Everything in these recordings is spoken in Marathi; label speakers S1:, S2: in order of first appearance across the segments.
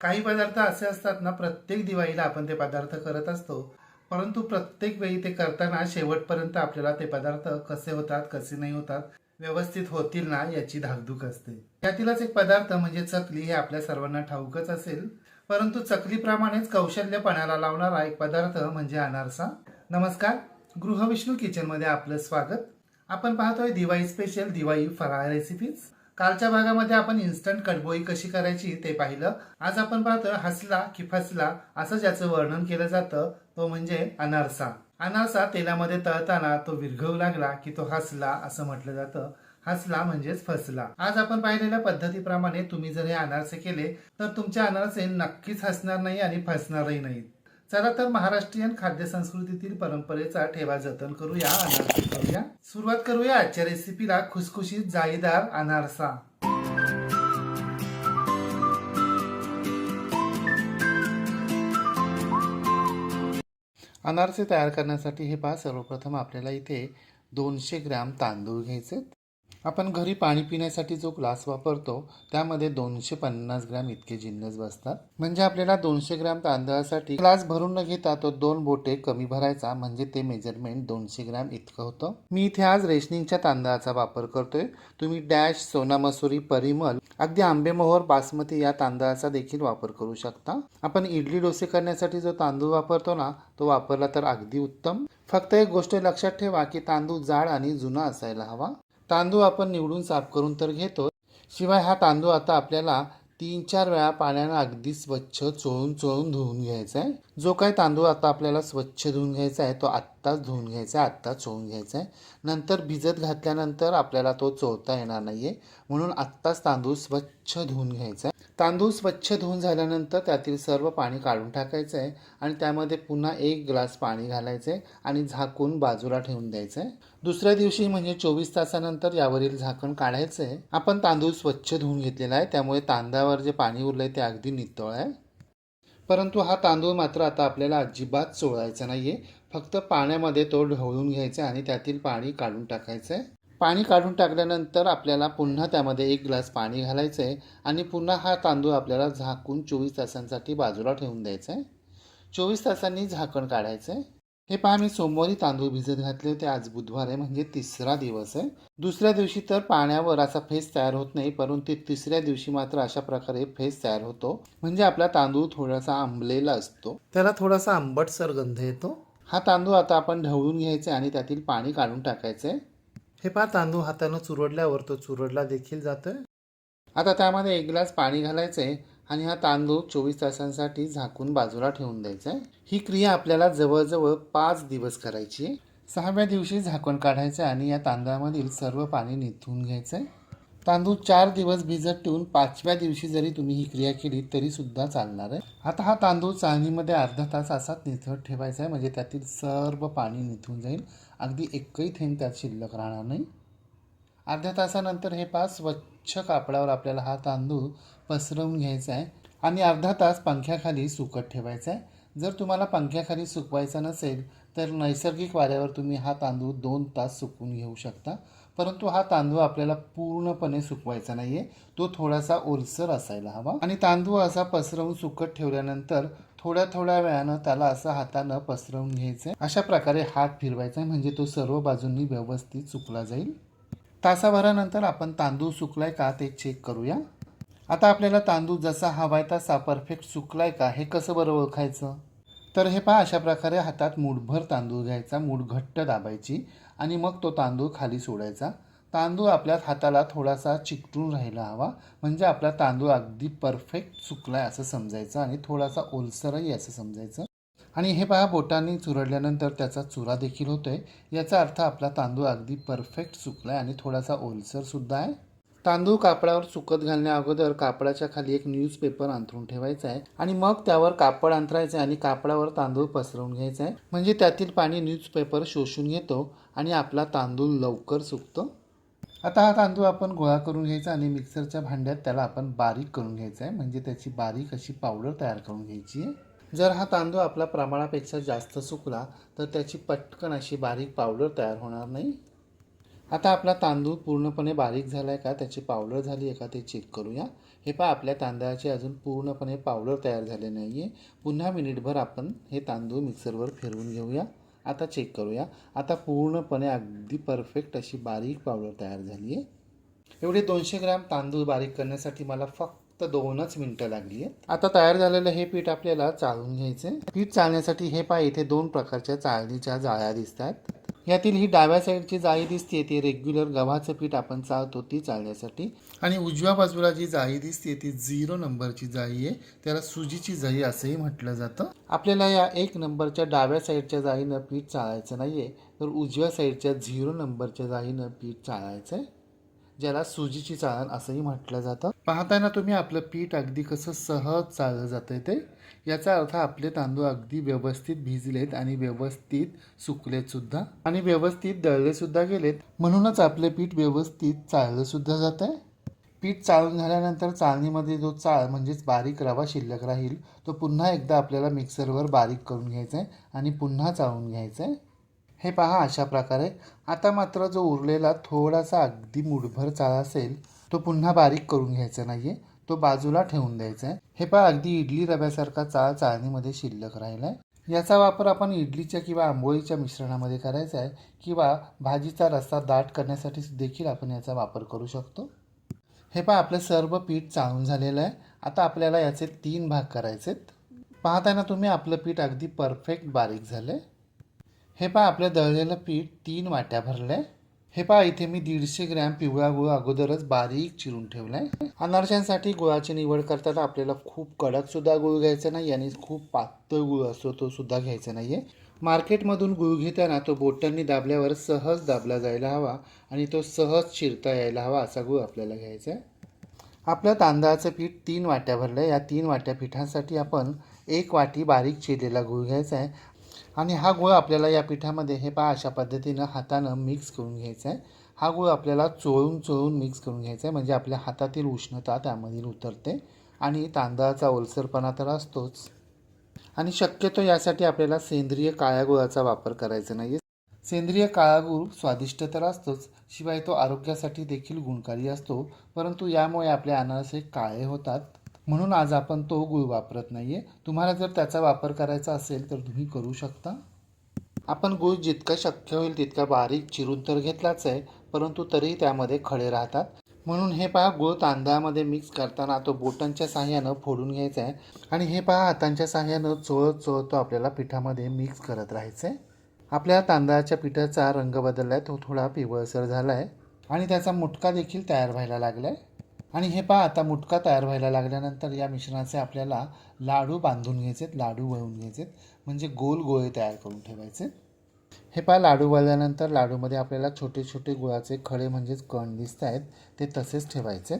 S1: काही पदार्थ असे असतात ना, प्रत्येक दिवाळीला आपण ते पदार्थ करत असतो, परंतु प्रत्येक वेळी ते करताना शेवटपर्यंत आपल्याला ते पदार्थ कसे होतात कसे नाही होतात, व्यवस्थित होतील ना याची धाकधूक असते. त्यातीलच एक पदार्थ म्हणजे चकली हे आपल्या सर्वांना ठाऊकच असेल. परंतु चकलीप्रमाणेच कौशल्यपणाला लावणारा एक पदार्थ म्हणजे अनारसा. नमस्कार, गृहविष्णू किचनमध्ये आपलं स्वागत. आपण पाहतोय दिवाळी स्पेशल दिवाळी फराळ रेसिपीज. कालच्या भागामध्ये आपण इन्स्टंट कडबोळी कशी करायची ते पाहिलं. आज आपण पाहतोय हसला की फसला असं ज्याचं वर्णन केलं जातं तो म्हणजे अनारसा. अनारसा तेलामध्ये तळताना तो विरघळू लागला की तो हसला असं म्हटलं जातं. हसला म्हणजेच फसला. आज आपण पाहिलेल्या पद्धतीप्रमाणे तुम्ही जर हे अनारसे केले तर तुमचे अनारसे नक्कीच हसणार नाही आणि फसणारही नाही. चला तर महाराष्ट्रीयन खाद्य संस्कृतीतील परंपरेचा ठेवा जतन करूया, अनारसे करूया. सुरुवात करूया आजच्या रेसिपीला खुसखुशीत जाळीदार अनारसा. अनारसे तयार करण्यासाठी हे पहा, सर्वप्रथम आपल्याला इथे 200 ग्रॅम तांदूळ घ्यायचे. आपण घरी पाणी पिण्यासाठी जो ग्लास वापरतो त्यामध्ये 250 ग्रॅम इतके जिन्नस बसतात. म्हणजे आपल्याला 200 ग्रॅम तांदळासाठी ग्लास भरून न घेता तो 2 बोटे कमी भरायचा, म्हणजे ते मेजरमेंट 200 ग्रॅम इतकं होतं. मी इथे आज रेशनिंगच्या तांदळाचा वापर करतोय. तुम्ही डॅश, सोना मसुरी, परिमल, अगदी आंबेमोहोर, बासमती या तांदळाचा देखील वापर करू शकता. आपण इडली डोसे करण्यासाठी जो तांदूळ वापरतो ना तो वापरला तर अगदी उत्तम. फक्त एक गोष्ट लक्षात ठेवा की तांदूळ जाड आणि जुना असायला हवा. तांदूळ आपण निवडून साफ करून तर घेतो, शिवाय हा तांदूळ आता आपल्याला 3-4 वेळा पाण्यानं अगदी स्वच्छ चोळून धुवून घ्यायचा आहे. जो काही तांदूळ आता आपल्याला स्वच्छ धुवून घ्यायचा आहे तो आत्ताच धुवून घ्यायचा आहे, आत्ताच चोळून घ्यायचा आहे. नंतर भिजत घातल्यानंतर आपल्याला तो चोळता येणार नाहीये, म्हणून आत्ताच तांदूळ स्वच्छ धुवून घ्यायचा आहे. तांदूळ स्वच्छ धुवून झाल्यानंतर त्यातील सर्व पाणी काढून टाकायचं आहे आणि त्यामध्ये पुन्हा 1 ग्लास पाणी घालायचं आहे आणि झाकून बाजूला ठेवून द्यायचं आहे. दुसऱ्या दिवशी म्हणजे 24 तासानंतर यावरील झाकण काढायचं आहे. आपण तांदूळ स्वच्छ धुवून घेतलेला आहे, त्यामुळे तांदळावर जे पाणी उरलंय ते अगदी नितळ आहे. परंतु हा तांदूळ मात्र आता आपल्याला अजिबात चोळायचा नाहीये. फक्त पाण्यामध्ये तो ढवळून घ्यायचा आणि त्यातील पाणी काढून टाकायचं आहे. पाणी काढून टाकल्यानंतर आपल्याला पुन्हा त्यामध्ये 1 ग्लास पाणी घालायचं आहे आणि पुन्हा हा तांदूळ आपल्याला झाकून 24 तासांसाठी बाजूला ठेवून द्यायचा आहे. 24 तासांनी झाकण काढायचं आहे. हे पहा, मी सोमवारी तांदूळ भिजत घातले होते. आज बुधवार आहे, म्हणजे 3रा दिवस आहे. दुसऱ्या दिवशी तर पाण्यावर असा फेस तयार होत नाही, परंतु 3ऱ्या दिवशी मात्र अशा प्रकारे फेस तयार होतो. म्हणजे आपला तांदूळ थोडासा आंबलेला असतो, त्याला थोडासा आंबटसर गंध येतो. हा तांदूळ आता आपण ढवळून घ्यायचा आणि त्यातील पाणी काढून टाकायचंय. हे पहा, तांदूळ हातानं चुरडल्यावर तो चुरडला देखील जातोय. आता त्यामध्ये 1 ग्लास पाणी घालायचंय आणि हा तांदूळ 24 तासांसाठी झाकून बाजूला ठेवून द्यायचा आहे. ही क्रिया आपल्याला जवळजवळ 5 दिवस करायची आहे. 6व्या दिवशी झाकण काढायचं आणि या तांदळामधील सर्व पाणी निथळून घ्यायचं आहे. तांदूळ 4 दिवस भिजत ठेवून 5व्या दिवशी जरी तुम्ही ही क्रिया केली तरी सुद्धा चालणार आहे. आता हा तांदूळ चाळणीमध्ये अर्धा तास असाच निथळत ठेवायचा आहे, म्हणजे त्यातील सर्व पाणी निथळून जाईल. अगदी एकही थेंब त्यात शिल्लक राहणार नाही. अर्ध्या तासानंतर हे पहा, स्वच्छ कापडावर आपल्याला हा तांदूळ पसरवून घ्यायचा आहे आणि अर्धा तास पंख्याखाली सुकत ठेवायचा आहे. जर तुम्हाला पंख्याखाली सुकवायचा नसेल तर नैसर्गिक वाऱ्यावर तुम्ही हा तांदूळ 2 तास सुकवून घेऊ शकता. परंतु हा तांदूळ आपल्याला पूर्णपणे सुकवायचा नाहीये, तो थोडासा ओलसर असायला हवा. आणि तांदूळ असा पसरवून सुकत ठेवल्यानंतर थोड्या वेळानं त्याला असं हातानं पसरवून घ्यायचं आहे. अशा प्रकारे हात फिरवायचा आहे, म्हणजे तो सर्व बाजूंनी व्यवस्थित सुकला जाईल. तासाभरानंतर आपण तांदूळ सुकलाय का ते चेक करूया. आता आपल्याला तांदूळ जसा हवाय तसा परफेक्ट सुकलाय का हे कसं बरं ओळखायचं. तर हे पहा, अशा प्रकारे हातात मूठभर तांदूळ घ्यायचा, मूठ घट्ट दाबायची आणि मग तो तांदूळ खाली सोडायचा. तांदूळ आपल्या हाताला थोडासा चिकटून राहायला हवा, म्हणजे आपला तांदूळ अगदी परफेक्ट सुकलाय असं समजायचं आणि थोडासा ओलसरही असं समजायचं. आणि हे पहा, बोटांनी चुरडल्यानंतर त्याचा चुरा देखील होतोय. याचा अर्थ आपला तांदूळ अगदी परफेक्ट सुकलाय आणि थोडासा ओलसर सुद्धा आहे. तांदूळ कापडावर सुकत घालण्या अगोदर कापडाच्या खाली एक न्यूजपेपर अंथरून ठेवायचा आहे आणि मग त्यावर कापड अंथरायचं आणि कापडावर तांदूळ पसरवून घ्यायचा आहे, म्हणजे त्यातील पाणी न्यूजपेपर शोषून घेतो आणि आपला तांदूळ लवकर सुकतो. आता हा तांदूळ आपण गोळा करून घ्यायचा आणि मिक्सरच्या भांड्यात त्याला आपण बारीक करून घ्यायचा आहे, म्हणजे त्याची बारीक अशी पावडर तयार करून घ्यायची आहे. जर हा तांदूळ आपल्या प्रमाणापेक्षा जास्त सुकला तर त्याची पटकन अशी बारीक पावडर तयार होणार नाही. आता आपला तांदूळ पूर्णपणे बारीक झाला आहे का, त्याची पावडर झाली आहे का ते चेक करूया. हे पहा आपल्या तांदळाचे अजून पूर्णपणे पावडर तयार झाले नाही आहे. पुन्हा मिनिटभर आपण हे तांदूळ मिक्सरवर फिरवून घेऊया. आता चेक करूया. आता पूर्णपणे अगदी परफेक्ट अशी बारीक पावडर तयार झाली आहे. एवढे 200 ग्रॅम तांदूळ बारीक करण्यासाठी मला फक्त 2च मिनटं लागली आहेत. आता तयार झालेलं हे पीठ आपल्याला चाळून घ्यायचं आहे. पीठ चाळण्यासाठी हे पहा इथे 2 प्रकारच्या चाळणीच्या जाळ्या दिसतात. यातील ही डाव्या साईडची जाळी दिसते ती रेग्युलर गव्हाचं पीठ आपण चाळतो ती चाळण्यासाठी, आणि उजव्या बाजूला जी जाळी दिसते ती 0 नंबरची जाळी आहे. त्याला सुजीची जाळी असंही म्हटलं जातं. आपल्याला या 1 नंबरच्या डाव्या साईडच्या जाळीनं पीठ चाळायचं नाही आहे, तर उजव्या साईडच्या 0 नंबरच्या जाळीनं पीठ चाळायचं आहे, ज्याला सुजीची चाळण असंही म्हटलं जातं. पाहताना तुम्ही आपलं पीठ अगदी कसं सहज चाळलं जातं ते. याचा अर्थ आपले तांदूळ अगदी व्यवस्थित भिजलेत आणि व्यवस्थित सुकलेत सुद्धा आणि व्यवस्थित दळले सुद्धा गेलेत. म्हणूनच आपले पीठ व्यवस्थित चाळलं सुद्धा जात आहे. पीठ चाळून झाल्यानंतर चाळणीमध्ये जो चाळ म्हणजेच बारीक रवा शिल्लक राहील तो पुन्हा एकदा आपल्याला मिक्सरवर बारीक करून घ्यायचा आहे आणि पुन्हा चाळून घ्यायचं आहे. हे पहा अशा प्रकारे. आता मात्र जो उरलेला थोडासा अगदी मुठभर चाळ असेल तो पुन्हा बारीक करून घ्यायचा नाही आहे, तो बाजूला ठेवून द्यायचा आहे. हे पहा अगदी इडली रव्यासारखा चाळ चाळणीमध्ये शिल्लक राहिला आहे. याचा वापर आपण इडलीच्या किंवा आंबोळीच्या मिश्रणामध्ये करायचा आहे, किंवा भाजीचा रस्सा दाट करण्यासाठी देखील आपण याचा वापर करू शकतो. हे पहा आपलं सर्व पीठ चाळून झालेलं आहे. आता आपल्याला याचे 3 भाग करायचेत. पाहताना तुम्ही आपलं पीठ अगदी परफेक्ट बारीक झालं आहे. हे पहा आपलं दळलेलं पीठ 3 वाट्या भरलं आहे. हे पहा इथे मी 150 ग्रॅम पिवळा गुळ अगोदरच बारीक चिरून ठेवला आहे. अनारशांसाठी गुळाची निवड करताना आपल्याला खूप कडकसुद्धा गुळ घ्यायचा नाही आणि खूप पातळ गुळ असतो तो सुद्धा घ्यायचा नाही आहे. मार्केटमधून गुळ घेताना तो बोटांनी दाबल्यावर सहज दाबला जायला हवा आणि तो सहज चिरता यायला हवा असा गुळ आपल्याला घ्यायचा आहे. आपलं तांदळाचं पीठ 3 वाट्या भरलं आहे. या 3 वाट्या पिठासाठी आपण 1 वाटी बारीक चिरलेला गूळ घ्यायचा आहे आणि हा गूळ आपल्याला या पिठामध्ये हे पहा अशा पद्धतीनं हातानं मिक्स करून घ्यायचा आहे. हा गूळ आपल्याला चोळून चोळून मिक्स करून घ्यायचा आहे, म्हणजे आपल्या हातातील उष्णता त्यामधील उतरते आणि तांदळाचा ओलसरपणा तर असतोच. आणि शक्यतो यासाठी आपल्याला सेंद्रिय काळ्या गुळाचा वापर करायचा नाही. सेंद्रिय काळा गूळ स्वादिष्ट तर असतोच, शिवाय तो आरोग्यासाठी देखील गुणकारी असतो, परंतु यामुळे आपले अनारसे काळे होतात. म्हणून आज आपण तो गूळ वापरत नाही आहे. तुम्हाला जर त्याचा वापर करायचा असेल तर तुम्ही करू शकता. आपण गूळ जितका शक्य होईल तितका बारीक चिरून तर घेतलाच आहे, परंतु तरीही त्यामध्ये खडे राहतात. म्हणून हे पहा गूळ तांदळामध्ये मिक्स करताना तो बोटांच्या साहाय्यानं फोडून घ्यायचा आहे आणि हे पहा हातांच्या साहाय्यानं चोळत चोळत तो आपल्याला पिठामध्ये मिक्स करत राहायचं आहे. आपल्या तांदळाच्या पिठाचा रंग बदलला आहे, तो थोडा पिवळसर झाला आहे आणि त्याचा मुटका देखील तयार व्हायला लागला आहे. आणि हे पहा आता मुटका तयार व्हायला लागल्यानंतर या मिश्रणाचे आपल्याला लाडू बांधून घ्यायचेत, लाडू वळून घ्यायचेत, म्हणजे गोल गोळे तयार करून ठेवायचे. हे पहा लाडू वळल्यानंतर लाडूमध्ये आपल्याला छोटे छोटे गुळाचे खडे म्हणजेच कण दिसत आहेत, ते तसेच ठेवायचे.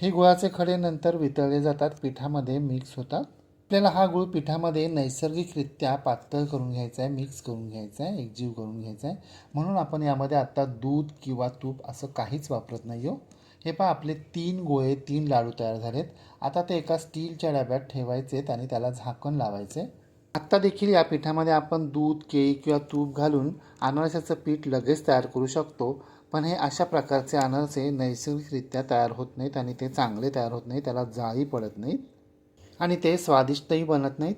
S1: हे गुळाचे खडे नंतर वितळले जातात, पिठामध्ये मिक्स होतात. आपल्याला हा गूळ पिठामध्ये नैसर्गिकरित्या पातळ करून घ्यायचा आहे, मिक्स करून घ्यायचा आहे, एकजीव करून घ्यायचा आहे. म्हणून आपण यामध्ये आत्ता दूध किंवा तूप असं काहीच वापरत नाही हो. हे पहा आपले 3 गोळे 3 लाडू तयार झालेत. आता ते एका स्टीलच्या डब्यात ठेवायचेत आणि त्याला झाकण लावायचे. आत्ता देखील या पिठामध्ये आपण दूध, केळी किंवा तूप घालून अनारसाचं पीठ लगेच तयार करू शकतो, पण हे अशा प्रकारचे अनारसे नैसर्गिकरित्या तयार होत नाहीत आणि ते चांगले तयार होत नाहीत, त्याला जाळी पडत नाहीत आणि ते स्वादिष्टही बनत नाहीत.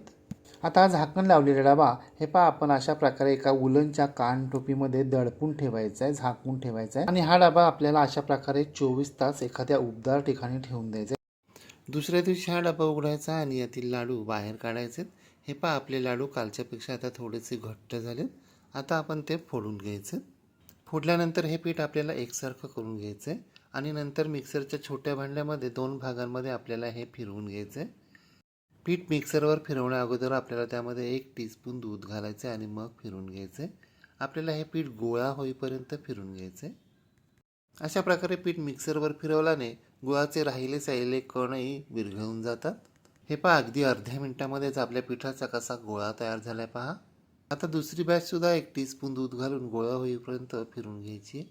S1: आता हा झाकण लावलेला डबा हे पहा आपण अशा प्रकारे एका उलनच्या कानटोपीमध्ये दडपून ठेवायचा आहे, झाकून ठेवायचा आहे आणि हा डबा आपल्याला अशा प्रकारे 24 तास एखाद्या उबदार ठिकाणी ठेवून द्यायचा आहे. दुसऱ्या दिवशी हा डबा उघडायचा आणि यातील लाडू बाहेर काढायचे. हे पहा आपले लाडू कालच्यापेक्षा आता थोडेसे घट्ट झालेत. आता आपण ते फोडून घ्यायचे. फोडल्यानंतर हे पीठ आपल्याला एकसारखं करून घ्यायचं आहे आणि नंतर मिक्सरच्या छोट्या भांड्यामध्ये 2 भागांमध्ये आपल्याला हे फिरवून घ्यायचं आहे. पीठ मिक्सरवर फिरवण्या अगोदर आपल्याला त्यामध्ये 1 टीस्पून दूध घालायचे आणि मग फिरवून घ्यायचे. आपल्याला हे पीठ गोळा होईपर्यंत फिरवून घ्यायचे. अशा प्रकारे पीठ मिक्सरवर फिरवल्याने गुळाचे राहिले साहिले कणही विरघळून जातात. हे पहा अगदी अर्ध्या मिनिटामध्येच आपल्या पिठाचा कसा गोळा तयार झालाय पहा. आता दुसरी बॅचसुद्धा 1 टीस्पून दूध घालून गोळा होईपर्यंत फिरवून घ्यायची.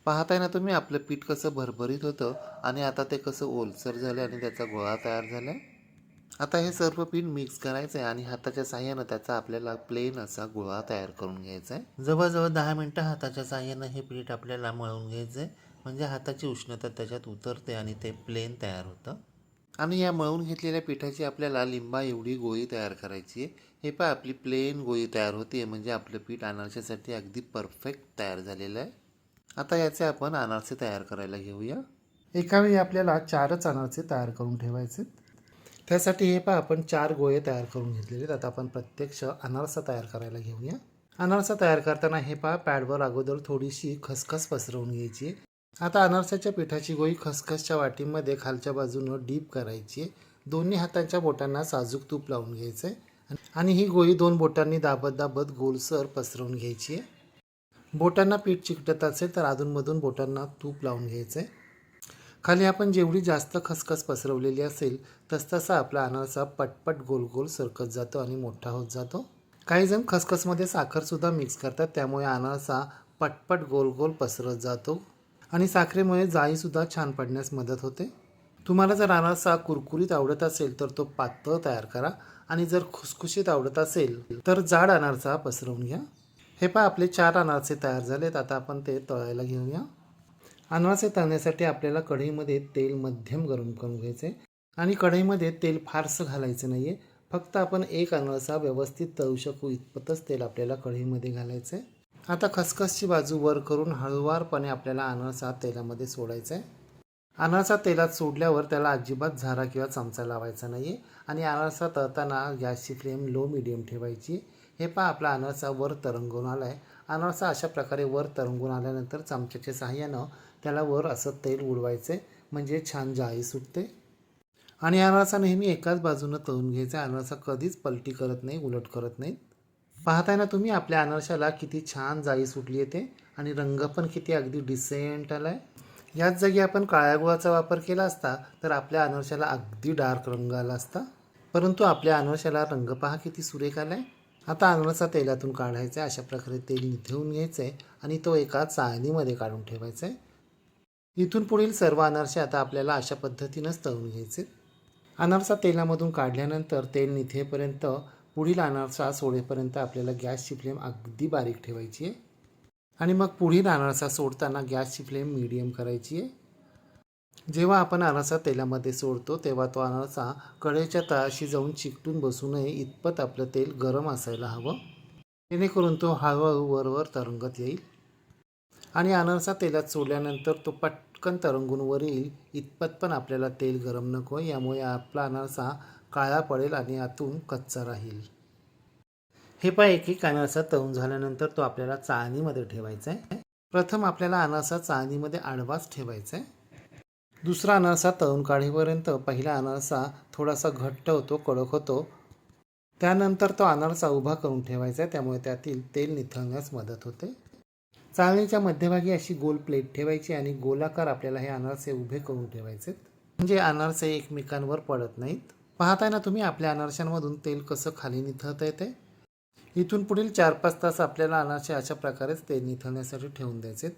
S1: पाहताय ना तुम्ही आपलं पीठ कसं भरभरीत होतं आणि आता ते कसं ओलसर झालं आणि त्याचा गोळा तयार झाला. आता हे सर्व पीठ मिक्स करायचं आहे आणि हाताच्या साहाय्यानं त्याचा आपल्याला प्लेन असा गोळा तयार करून घ्यायचा आहे. जवळजवळ 10 मिनटं हाताच्या साहाय्यानं हे पीठ आपल्याला मळून घ्यायचं आहे, म्हणजे हाताची उष्णता त्याच्यात उतरते आणि ते प्लेन तयार होतं. आणि या मळून घेतलेल्या पिठाची आपल्याला लिंबा एवढी गोळी तयार करायची आहे. हे पहा आपली प्लेन गोळी तयार होते, म्हणजे आपलं पीठ अनारशासाठी अगदी परफेक्ट तयार झालेलं आहे. आता याचे आपण अनारसे तयार करायला घेऊया. एका वेळी आपल्याला 4च अनारसे तयार करून ठेवायचे. त्यासाठी हे पहा आपण 4 गोळे तयार करून घेतलेले आहेत. आता आपण प्रत्यक्ष अनारसा तयार करायला घेऊया. अनारसा तयार करताना हे पहा पॅडवर अगोदर थोडीशी खसखस पसरवून घ्यायची. आता अनारसाच्या पिठाची गोळी खसखसच्या वाटीमध्ये खालच्या बाजूनं डीप करायची. दोन्ही हातांच्या बोटांना साजूक तूप लावून घ्यायचं आहे आणि ही गोळी 2 बोटांनी दाबत दाबत गोलसर पसरवून घ्यायची आहे. बोटांना पीठ चिकटत असेल तर अधूनमधून बोटांना तूप लावून घ्यायचं आहे. खाली आपण जेवढी जास्त खसखस पसरवलेली असेल तसतसा आपला अनारसा पटपट गोल गोल सरकत जातो आणि मोठा होत जातो. काही जण खसखसमध्ये साखरसुद्धा मिक्स करतात, त्यामुळे अनारसा पटपट गोल गोल पसरत जातो आणि साखरेमुळे जाळीसुद्धा छान पडण्यास मदत होते. तुम्हाला जर अनारसा कुरकुरीत आवडत असेल तर तो पातळ तयार करा आणि जर खुसखुशीत आवडत असेल तर जाड अनारसा पसरवून घ्या. हे पहा आपले 4 अनारसे तयार झालेत. आता आपण ते तळायला घेऊया. अनारसे तळण्यासाठी आपल्याला कढईमध्ये तेल मध्यम गरम करून घ्यायचे आणि कढईमध्ये तेल फारसं घालायचं नाही आहे. फक्त आपण एक अनारसा व्यवस्थित तळू शकू इतपतच तेल आपल्याला कढईमध्ये घालायचं आहे. आता खसखसची बाजू वर करून हळूवारपणे आपल्याला अनारसा तेलामध्ये सोडायचा आहे. अनारसा तेलात सोडल्यावर त्याला अजिबात झारा किंवा चमचा लावायचा नाही आहे आणि अनारसा तळताना गॅसची फ्लेम लो मिडियम ठेवायची. हे पहा आपला अनारसा वर तरंगून आला आहे. अनारसा अशा प्रकारे वर तरंगून आल्यानंतर चमच्याच्या सहाय्यानं त्याला वर असं तेल उडवायचे, म्हणजे छान जाळी सुटते. आणि अनारसा नेहमी एकाच बाजूनं तळून घ्यायचा. अनारसा कधीच पलटी करत नाही, उलट करत नाही. पाहताय ना तुम्ही आपल्या अनारशाला किती छान जाळी सुटली आहे ते, आणि रंग पण किती अगदी डिसेंट आला आहे. याच जागी आपण काळ्या गुळाचा वापर केला असता तर आपल्या अनारशाला अगदी डार्क रंग आला असता, परंतु आपल्या अनारशाला रंग पहा किती सुरेख आला आहे. आता अनारसा तेलातून काढायचा आहे. अशा प्रकारे तेल निथळून घ्यायचं आहे आणि तो एका चाळणीमध्ये काढून ठेवायचा आहे. इथून पुढील सर्व अनारसे आता आपल्याला अशा पद्धतीनंच तळून घ्यायचे. अनारसा तेलामधून काढल्यानंतर तेल निथेपर्यंत पुढील अनारसा सोडेपर्यंत आपल्याला गॅसची फ्लेम अगदी बारीक ठेवायची आहे आणि मग पुढील अनारसा सोडताना गॅसची फ्लेम मीडियम करायची आहे. जेव्हा आपण अनारसा तेलामध्ये सोडतो तेव्हा तो अनारसा कढईच्या तळाशी जाऊन चिकटून बसू नये इतपत आपलं तेल गरम असायला हवं, जेणेकरून तो हळूहळू वरवर तरंगत येईल. आणि अनारसा तेलात सोडल्यानंतर तो पटकन तरंगून वर येईल इतपत पण आपल्याला तेल गरम नको, यामुळे आपला अनारसा काळा पडेल आणि आतून कच्चा राहील. हे पहा एक एक अनारसा तळून झाल्यानंतर तो आपल्याला चाळणीमध्ये ठेवायचा आहे. प्रथम आपल्याला अनारसा चाळणीमध्ये आडवाच ठेवायचा आहे. दुसरा अनारसा तळून काढेपर्यंत पहिला अनारसा थोडासा घट्ट होतो, कडक होतो. त्यानंतर तो अनारसा उभा करून ठेवायचा आहे, त्यामुळे त्यातील तेल निथळण्यास मदत होते. चाळणीच्या मध्यभागी अशी गोल प्लेट ठेवायची आणि गोलाकार आपल्याला हे अनारसे उभे करून ठेवायचे, म्हणजे अनारसे एकमेकांवर पडत नाहीत. पाहताय ना तुम्ही आपल्या अनारशांमधून तेल कसं खाली निथळत येते. इथून पुढील 4-5 तास आपल्याला अनारसे अशा प्रकारेच तेल निथळण्यासाठी ठेवून द्यायचे.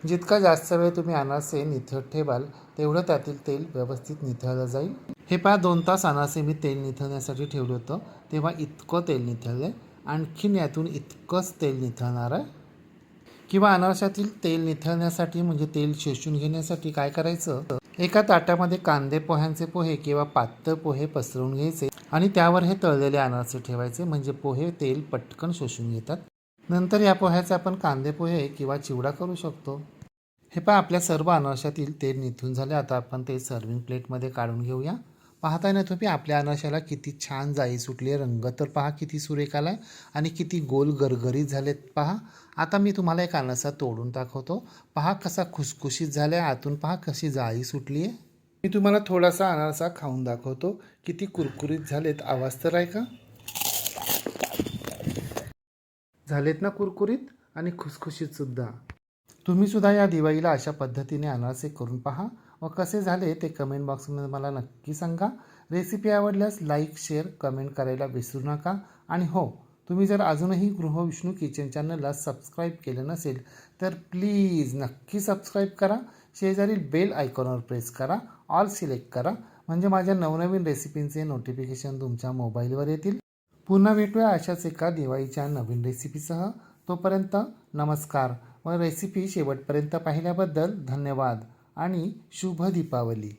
S1: जितका जास्त वेळ तुम्ही अनारसे निथळत ठेवाल तेवढं त्यातील तेल व्यवस्थित निथळलं जाईल. हे पहा 2 तास अनारसे मी तेल निथळण्यासाठी ठेवलं होतं, तेव्हा इतकं तेल निथळलं. आणखीन यातून इतकंच तेल निथळणार आहे. किंवा अनारशातील तेल निथळण्यासाठी म्हणजे तेल शोषून घेण्यासाठी काय करायचं, एका ताटामध्ये कांदे पोह्यांचे पोहे किंवा पातळ पोहे पसरवून घ्यायचे आणि त्यावर हे तळलेले अनारसे ठेवायचे, म्हणजे पोहे तेल पटकन शोषून घेतात. नंतर या पोह्याचे आपण कांदे पोहे किंवा चिवडा करू शकतो. हे पहा आपल्या सर्व अनारशातील तेल निथळून झाले. आता आपण ते सर्विंग प्लेटमध्ये काढून घेऊया. पाहताय ना तुम्ही आपल्या अनारशाला किती छान जाळी सुटली आहे. रंग तर पहा किती सुरेख आला आहे आणि किती गोल गरगरीत झालेत पहा. आता मी तुम्हाला एक अनारसा तोडून दाखवतो. पहा कसा खुसखुशीत झाला आहे, आतून पहा कशी जाळी सुटली आहे. मी तुम्हाला थोडासा अनारसा खाऊन दाखवतो, किती कुरकुरीत झालेत. आवाज तर आहे का, झालेत ना कुरकुरीत आणि खुसखुशीत सुद्धा. तुम्ही सुद्धा या दिवाळीला अशा पद्धतीने अनारसे करून पहा व कसे झाले ते कमेंट बॉक्समध्ये मला नक्की सांगा. रेसिपी आवडल्यास लाईक, शेअर, कमेंट करायला विसरू नका. आणि हो, तुम्ही जर अजूनही गृहविष्णू किचन चॅनलला सबस्क्राईब केलं नसेल तर प्लीज नक्की सबस्क्राईब करा. शेजारील बेल आयकॉनवर प्रेस करा, ऑल सिलेक्ट करा, म्हणजे माझ्या नवनवीन रेसिपींचे नोटिफिकेशन तुमच्या मोबाईलवर येतील. पुन्हा भेटूया अशाच एका दिवाळीच्या नवीन रेसिपीसह. तोपर्यंत नमस्कार व रेसिपी शेवटपर्यंत पाहिल्याबद्दल धन्यवाद आणि शुभ दीपावली.